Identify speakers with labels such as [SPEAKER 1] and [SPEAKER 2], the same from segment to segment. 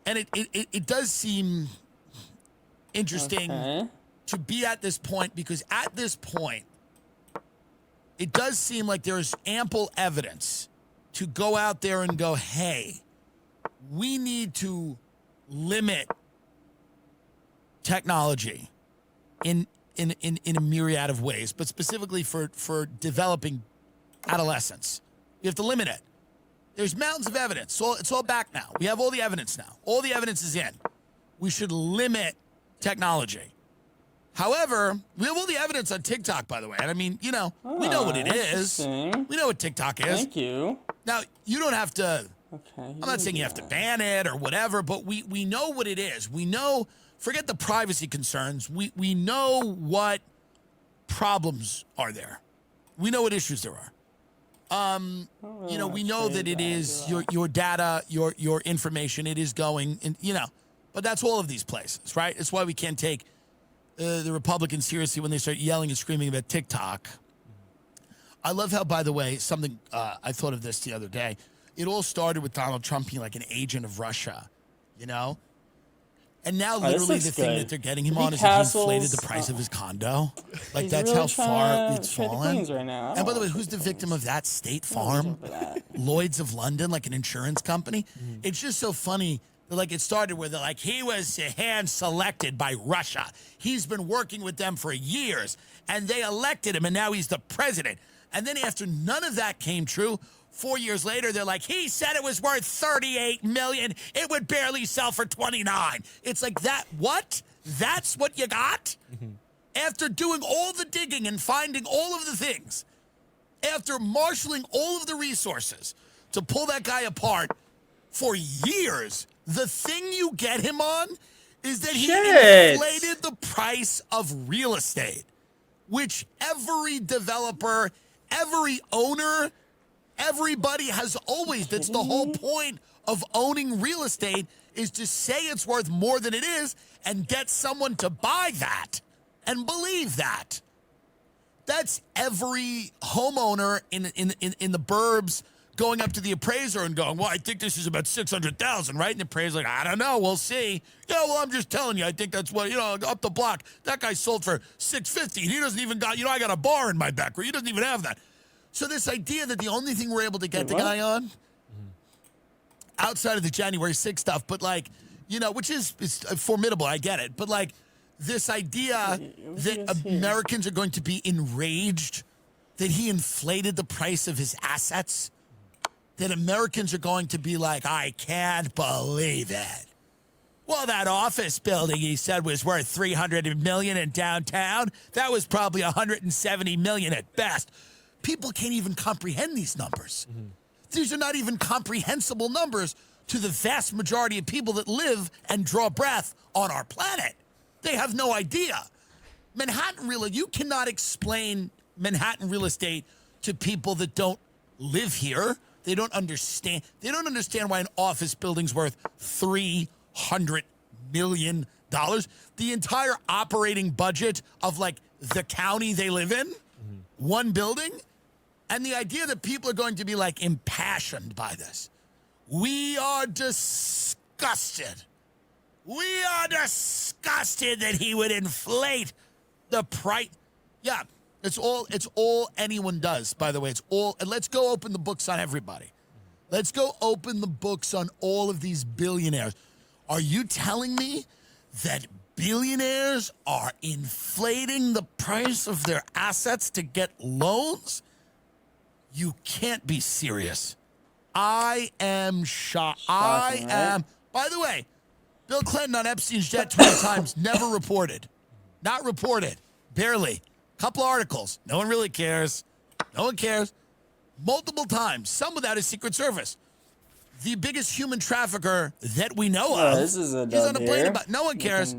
[SPEAKER 1] And it does seem interesting to be at this point, because at this point, it does seem like there's ample evidence to go out there and go, hey, we need to limit technology in a myriad of ways, but specifically for developing adolescents. We have to limit it. There's mountains of evidence. So it's all back now. We have all the evidence now. All the evidence is in. We should limit technology. However, we have all the evidence on TikTok, by the way. And I mean, we know what it is. We know what TikTok is.
[SPEAKER 2] Thank you.
[SPEAKER 1] Now, you don't have to,
[SPEAKER 2] Okay.
[SPEAKER 1] I'm not saying you have to ban it or whatever, but we know what it is. We know, forget the privacy concerns. We know what problems are there. We know what issues there are. We know that it is your data, your information, it is going, and but that's all of these places, right? It's why we can't take the Republicans seriously when they start yelling and screaming about TikTok. I love how, by the way, something I thought of this the other day. It all started with Donald Trump being like an agent of Russia, And now literally the thing that they're getting him on is that he inflated the price of his condo. Like, that's
[SPEAKER 2] really
[SPEAKER 1] how far it's
[SPEAKER 2] trade the
[SPEAKER 1] fallen.
[SPEAKER 2] Queens right now.
[SPEAKER 1] And by the way, who's the victim of that? State Farm? Lloyd's of London, like an insurance company? It's just so funny. Like, it started where they're like, he was hand-selected by Russia. He's been working with them for years, and they elected him, and now he's the president. And then after none of that came true, 4 years later, they're like, he said it was worth $38 million. It would barely sell for $29. It's like that. What? That's what you got? After doing all the digging and finding all of the things, after marshaling all of the resources to pull that guy apart for years, the thing you get him on is that he inflated the price of real estate, which every developer, every owner, everybody has always. That's the whole point of owning real estate, is to say it's worth more than it is and get someone to buy that and believe that. That's every homeowner in the burbs going up to the appraiser and going, well, I think this is about $600,000, right? And the appraiser's like, I don't know, we'll see. Yeah, well, I'm just telling you, I think that's what, up the block, that guy sold for $650, and he doesn't even got, I got a bar in my back where he doesn't even have that. So this idea that the only thing we're able to get the guy on, outside of the January 6th stuff, but which is formidable, I get it, but this idea that Americans are going to be enraged that he inflated the price of his assets, that Americans are going to be like, I can't believe it. Well, that office building he said was worth $300 million in downtown, that was probably $170 million at best. People can't even comprehend these numbers. These are not even comprehensible numbers to the vast majority of people that live and draw breath on our planet. They have no idea. You cannot explain Manhattan real estate to people that don't live here. They don't understand. They don't understand why an office building's worth $300 million. The entire operating budget of the county they live in, one building. And the idea that people are going to be impassioned by this. We are disgusted. We are disgusted that he would inflate the price. Yeah, it's all anyone does, by the way. It's all, and let's go open the books on everybody. Let's go open the books on all of these billionaires. Are you telling me that billionaires are inflating the price of their assets to get loans? You can't be serious. I am shocked.
[SPEAKER 2] Shocking, right?
[SPEAKER 1] By the way, Bill Clinton on Epstein's jet 20 times, never reported. Not reported. Barely. Couple articles. No one really cares. No one cares. Multiple times. Some of that is Secret Service. The biggest human trafficker that we know of.
[SPEAKER 2] This is a
[SPEAKER 1] he's on a plane
[SPEAKER 2] here.
[SPEAKER 1] about. No one cares.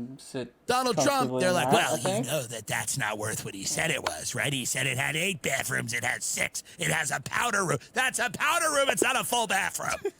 [SPEAKER 2] Donald
[SPEAKER 1] Trump, they're like, well, you know that's not worth what he said it was, right? He said it had 8 bathrooms. It has 6. It has a powder room. That's a powder room. It's not a full bathroom.